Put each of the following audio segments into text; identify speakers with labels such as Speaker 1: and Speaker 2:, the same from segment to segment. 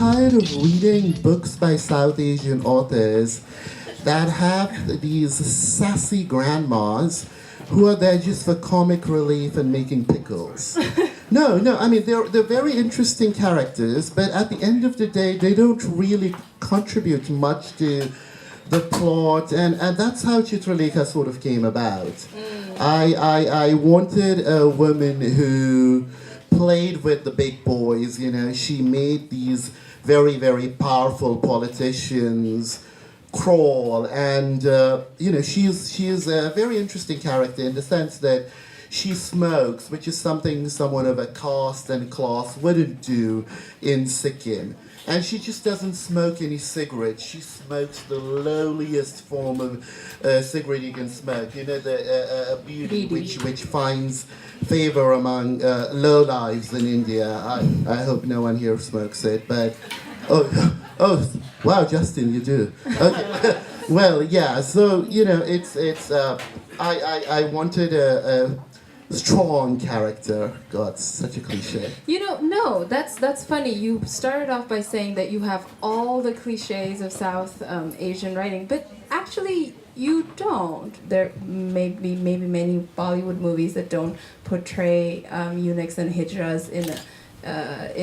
Speaker 1: tired of reading books by South Asian authors that have these sassy grandmas who are there just for comic relief and making pickles. No, I mean, they're very interesting characters, but at the end of the day, they don't really contribute much to the plot, and that's how Chitralika sort of came about. I wanted a woman who played with the big boys, you know. She made these very, very powerful politicians crawl, and you know, she's a very interesting character in the sense that she smokes, which is something someone of a caste and class wouldn't do in Sikkim. And she just doesn't smoke any cigarettes. She smokes the lowliest form of cigarette you can smoke. You know, the beauty which finds favor among lowlives in India. I hope no one here smokes it, but oh, wow, Justin, you do. Okay. Well, yeah. So you know, it's I wanted a strong character. God, such a cliche.
Speaker 2: You know, no, that's funny. You started off by saying that you have all the cliches of South Asian writing, but actually you don't. There may be maybe many Bollywood movies that don't portray eunuchs and hijras in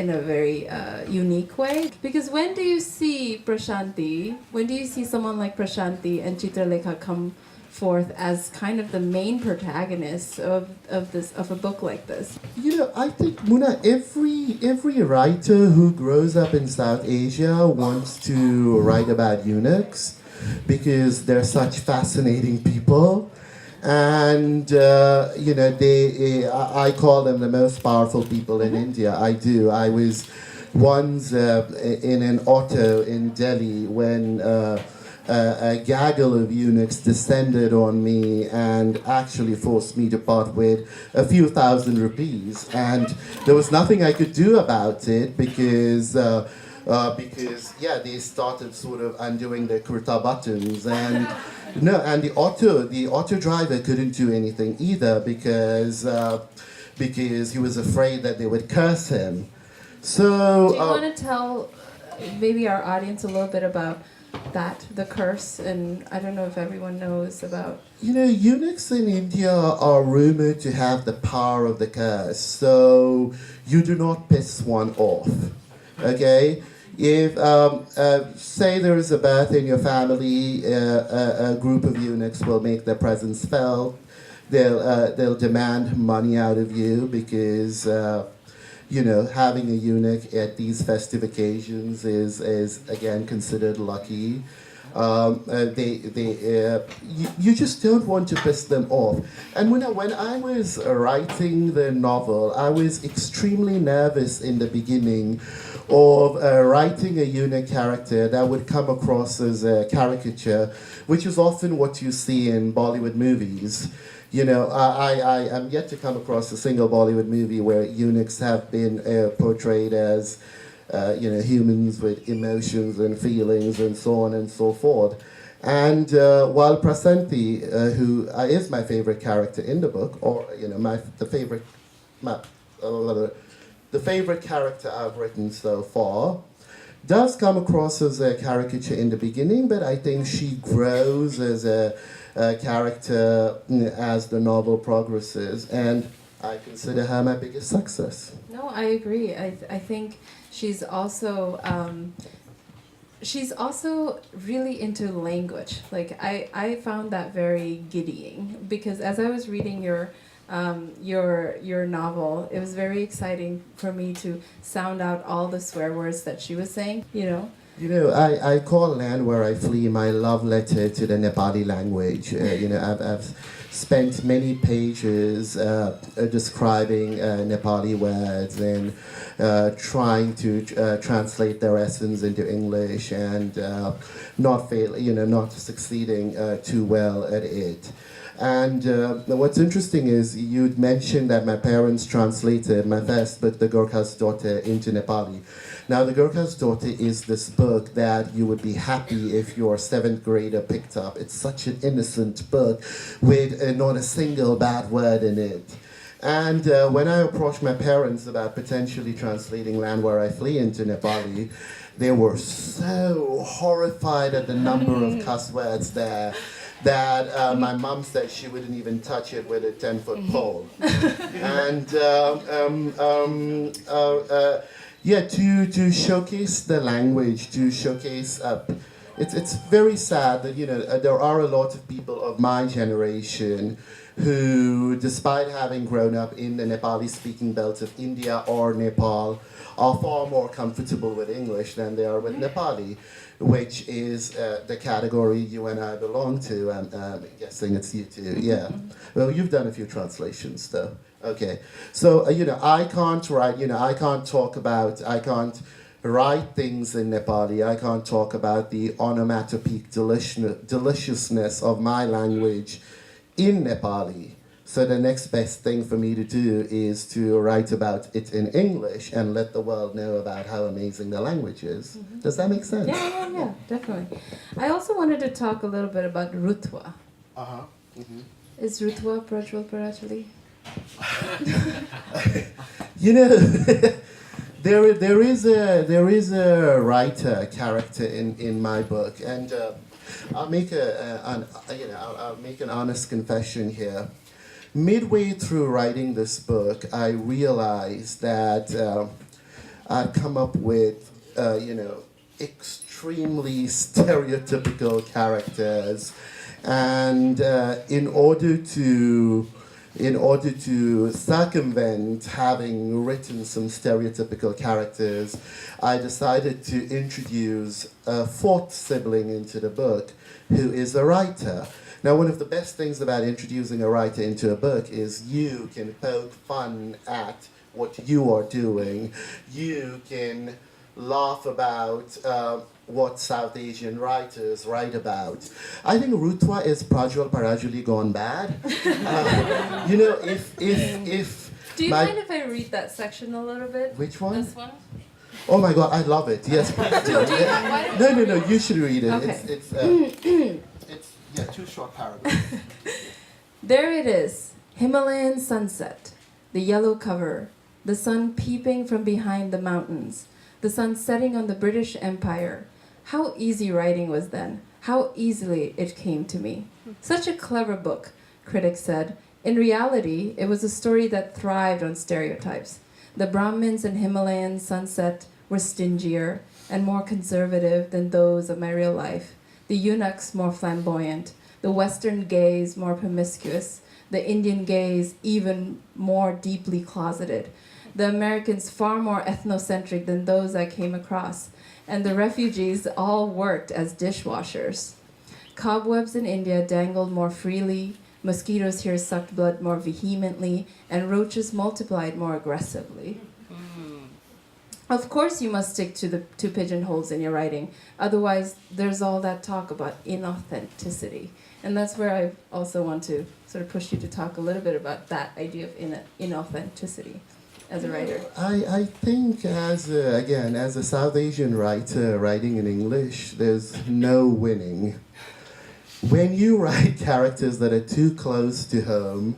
Speaker 2: a very unique way. Because when do you see Prashanti? When do you see someone like Prashanti and Chitralika come forth as kind of the main protagonists of a book like this?
Speaker 1: You know, I think, Muna, every writer who grows up in South Asia wants to write about eunuchs because they're such fascinating people. And, you know, I call them the most powerful people in India. I do. I was once in an auto in Delhi when a gaggle of eunuchs descended on me and actually forced me to part with a few thousand rupees. And there was nothing I could do about it because they started sort of undoing their kurta buttons, and the auto driver couldn't do anything either because he was afraid that they would curse him. So
Speaker 2: do you want to tell maybe our audience a little bit about the curse? And I don't know if everyone knows about.
Speaker 1: You know, eunuchs in India are rumored to have the power of the curse, so you do not piss one off, okay? If, say there is a birth in your family, a group of eunuchs will make their presence felt. They'll demand money out of you because, you know, having a eunuch at these festive occasions is again considered lucky. You just don't want to piss them off. And when I was writing the novel, I was extremely nervous in the beginning of writing a eunuch character that would come across as a caricature, which is often what you see in Bollywood movies. You know, I am yet to come across a single Bollywood movie where eunuchs have been portrayed as, you know, humans with emotions and feelings and so on and so forth. And while Prasanthi, who is my favorite character in the book, or you know, the favorite character I've written so far, does come across as a caricature in the beginning, but I think she grows as a character as the novel progresses, and I consider her my biggest success.
Speaker 2: No, I agree. I think she's also really into language. Like I found that very giddying because as I was reading your novel, it was very exciting for me to sound out all the swear words that she was saying, you know.
Speaker 1: You know, I call Land Where I Flee my love letter to the Nepali language. You know, I've spent many pages describing Nepali words and trying to translate their essence into English and not succeeding too well at it. And what's interesting is you'd mentioned that my parents translated my first book, The Gurkha's Daughter, into Nepali. Now, The Gurkha's Daughter is this book that you would be happy if your 7th grader picked up. It's such an innocent book with not a single bad word in it. And when I approached my parents about potentially translating Land Where I Flee into Nepali, they were so horrified at the number of cuss words there that my mom said she wouldn't even touch it with a 10-foot pole. And yeah, to showcase the language, to showcase, it's very sad that, there are a lot of people of my generation who, despite having grown up in the Nepali-speaking belt of India or Nepal, are far more comfortable with English than they are with Nepali, which is the category you and I belong to. I'm guessing it's you too, yeah. Well, you've done a few translations, though. Okay, so, I can't write, I can't write things in Nepali. I can't talk about the onomatopoeic deliciousness of my language in Nepali. So the next best thing for me to do is to write about it in English and let the world know about how amazing the language is. Does that make sense?
Speaker 2: Yeah, definitely. I also wanted to talk a little bit about Rutwa.
Speaker 1: Uh-huh. Mm-hmm.
Speaker 2: Is Rutwa Prajwal Parajuly?
Speaker 1: there is a writer character in my book, and I'll make I'll make an honest confession here. Midway through writing this book, I realized that I'd come up with extremely stereotypical characters, and in order to circumvent having written some stereotypical characters, I decided to introduce a fourth sibling into the book, who is a writer. Now, one of the best things about introducing a writer into a book is you can poke fun at what you are doing. You can laugh about what South Asian writers write about. I think Rutwa is Prajwal Parajuly gone bad. If
Speaker 2: Do you mind if I read that section a little bit?
Speaker 1: Which one?
Speaker 2: This one?
Speaker 1: Oh my God, I love it. Yes, please do. No, you should read it.
Speaker 2: Okay.
Speaker 1: It's 2 short paragraphs.
Speaker 2: There it is, Himalayan sunset, the yellow cover, the sun peeping from behind the mountains, the sun setting on the British Empire. How easy writing was then, how easily it came to me. Such a clever book, critics said. In reality, it was a story that thrived on stereotypes. The Brahmins in Himalayan sunset were stingier and more conservative than those of my real life. The eunuchs more flamboyant, the Western gays more promiscuous, the Indian gays even more deeply closeted, the Americans far more ethnocentric than those I came across, and the refugees all worked as dishwashers. Cobwebs in India dangled more freely, mosquitoes here sucked blood more vehemently, and roaches multiplied more aggressively. Of course you must stick to the 2 pigeonholes in your writing, otherwise there's all that talk about inauthenticity. And that's where I also want to sort of push you to talk a little bit about that idea of inauthenticity as a writer.
Speaker 1: I think as a South Asian writer writing in English, there's no winning. When you write characters that are too close to home,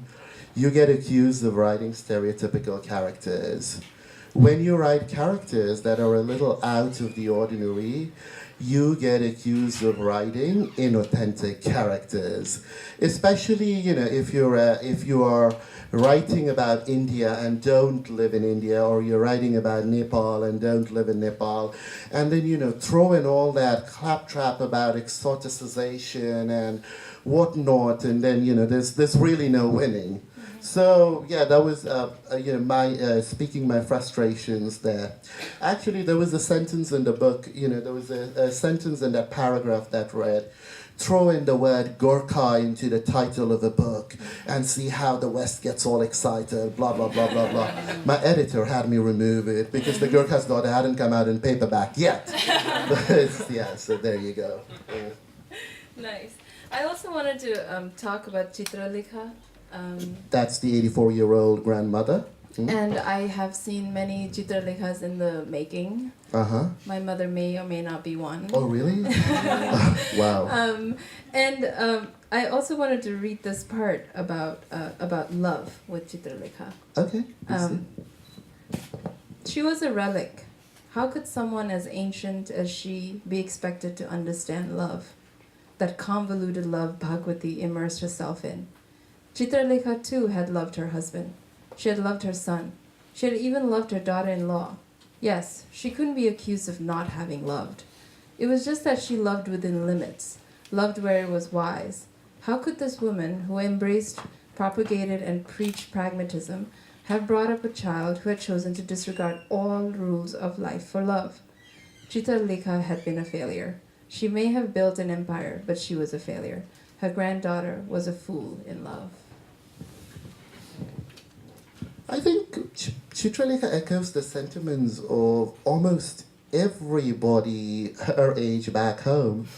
Speaker 1: you get accused of writing stereotypical characters. When you write characters that are a little out of the ordinary, you get accused of writing inauthentic characters. Especially, if you are writing about India and don't live in India, or you're writing about Nepal and don't live in Nepal, and then, throw in all that claptrap about exoticization and whatnot, and then, there's really no winning. So yeah, that was my speaking my frustrations there. Actually, there was a sentence in the book. There was a sentence in that paragraph that read, "Throw in the word Gurkha into the title of a book and see how the West gets all excited." Blah blah blah blah blah. My editor had me remove it because the Gurkha's daughter hadn't come out in paperback yet. Yeah, so there you go.
Speaker 2: Nice. I also wanted to talk about Chitralika.
Speaker 1: That's the 84-year-old grandmother.
Speaker 2: And I have seen many Chitralikas in the making.
Speaker 1: Uh-huh.
Speaker 2: My mother may or may not be one.
Speaker 1: Oh, really? Wow.
Speaker 2: I also wanted to read this part about love with Chitralika.
Speaker 1: Okay.
Speaker 2: She was a relic, How could someone as ancient as she be expected to understand love? That convoluted love Bhagwati immersed herself in. Chitralika too had loved her husband. She had loved her son. She had even loved her daughter-in-law. Yes, she couldn't be accused of not having loved. It was just that she loved within limits, loved where it was wise. How could this woman, who embraced, propagated, and preached pragmatism, have brought up a child who had chosen to disregard all rules of life for love? Chitralika had been a failure. She may have built an empire, but she was a failure. Her granddaughter was a fool in love.
Speaker 1: I think Chitralika echoes the sentiments of almost everybody her age back home.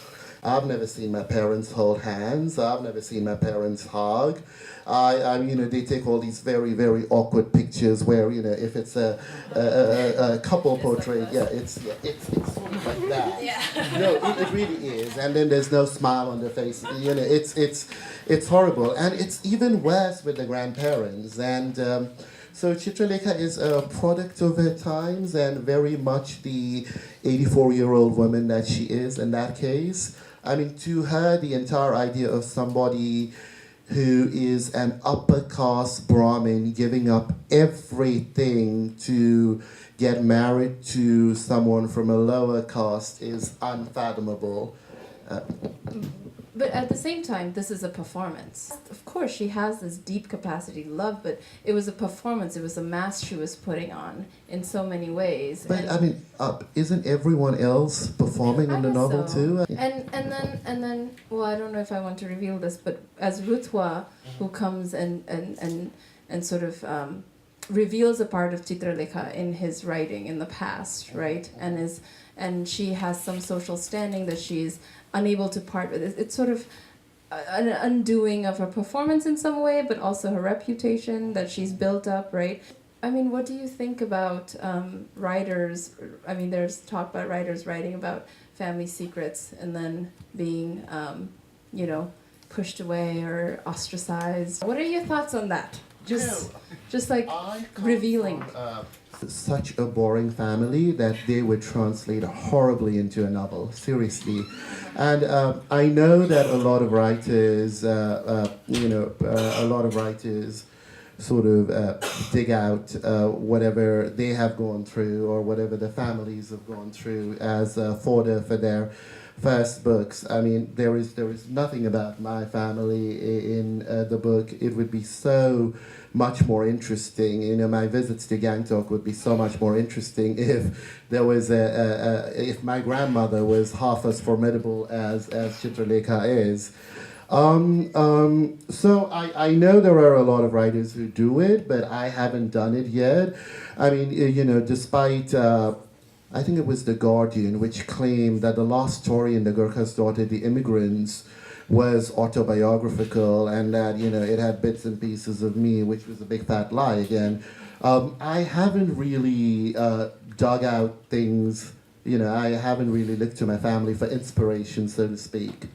Speaker 1: I've never seen my parents hold hands. I've never seen my parents hug. They take all these very, very awkward pictures where, if it's a couple portrait, it's sort of like that.
Speaker 2: Yeah.
Speaker 1: No, it really is. And then there's no smile on their face. It's horrible. And it's even worse with the grandparents. And so Chitralika is a product of her times and very much the 84-year-old woman that she is in that case. I mean, to her, the entire idea of somebody who is an upper caste Brahmin giving up everything to get married to someone from a lower caste is unfathomable.
Speaker 2: But at the same time, this is a performance. Of course, she has this deep capacity to love, but it was a performance. It was a mask she was putting on in so many ways.
Speaker 1: But isn't everyone else performing in the novel too?
Speaker 2: And then, well, I don't know if I want to reveal this, but as Rutwa, who comes and sort of reveals a part of Chitralika in his writing in the past, right? And she has some social standing that she's unable to part with. It's sort of an undoing of her performance in some way, but also her reputation that she's built up, right? I mean, what do you think about writers? I mean, there's talk about writers writing about family secrets and then being, pushed away or ostracized. What are your thoughts on that? Just like revealing.
Speaker 1: Such a boring family that they would translate horribly into a novel, seriously. And I know that a lot of writers, sort of dig out whatever they have gone through or whatever the families have gone through as fodder for their first books. I mean, there is nothing about my family in the book. It would be so much more interesting. My visits to Gangtok would be so much more interesting if there was if my grandmother was half as formidable as Chitralika is. So I know there are a lot of writers who do it, but I haven't done it yet. I mean, despite I think it was The Guardian, which claimed that the last story in the Gurkha's Daughter, The Immigrants, was autobiographical and that, it had bits and pieces of me, which was a big fat lie again. I haven't really dug out things, I haven't really looked to my family for inspiration, so to speak.